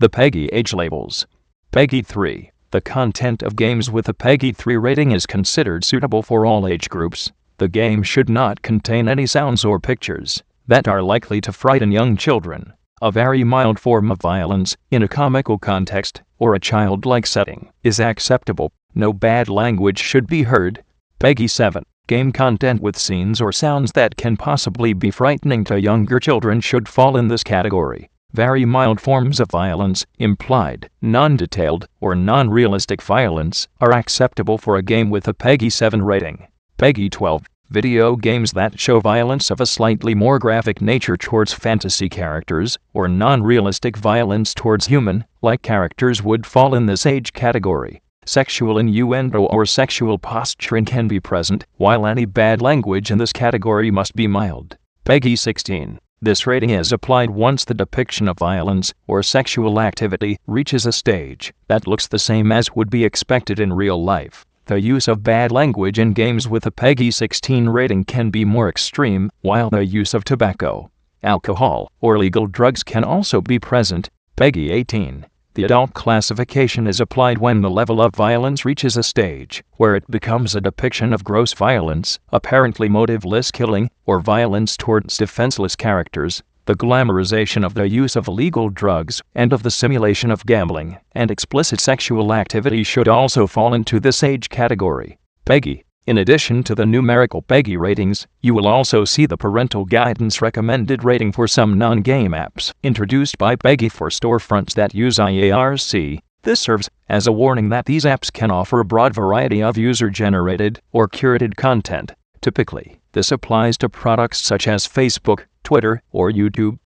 The PEGI Age Labels. PEGI 3. The content of games with a PEGI 3 rating is considered suitable for all age groups. The game should not contain any sounds or pictures that are likely to frighten young children. A very mild form of violence, in a comical context, or a childlike setting, is acceptable. No bad language should be heard. PEGI 7. Game content with scenes or sounds that can possibly be frightening to younger children should fall in this category. Very mild forms of violence, implied, non-detailed, or non-realistic violence, are acceptable for a game with a PEGI 7 rating. PEGI 12. Video games that show violence of a slightly more graphic nature towards fantasy characters, or non-realistic violence towards human-like characters would fall in this age category. Sexual innuendo or sexual posturing can be present, while any bad language in this category must be mild. PEGI 16. This rating is applied once the depiction of violence or sexual activity reaches a stage that looks the same as would be expected in real life. The use of bad language in games with a PEGI 16 rating can be more extreme, while the use of tobacco, alcohol, or illegal drugs can also be present. PEGI 18. The adult classification is applied when the level of violence reaches a stage where it becomes a depiction of gross violence, apparently motiveless killing, or violence towards defenseless characters. The glamorization of the use of illegal drugs and of the simulation of gambling and explicit sexual activity should also fall into this age category. PEGI. In addition to the numerical PEGI ratings, you will also see the parental guidance recommended rating for some non-game apps introduced by PEGI for storefronts that use IARC. This serves as a warning that these apps can offer a broad variety of user-generated or curated content. Typically, this applies to products such as Facebook, Twitter, or YouTube.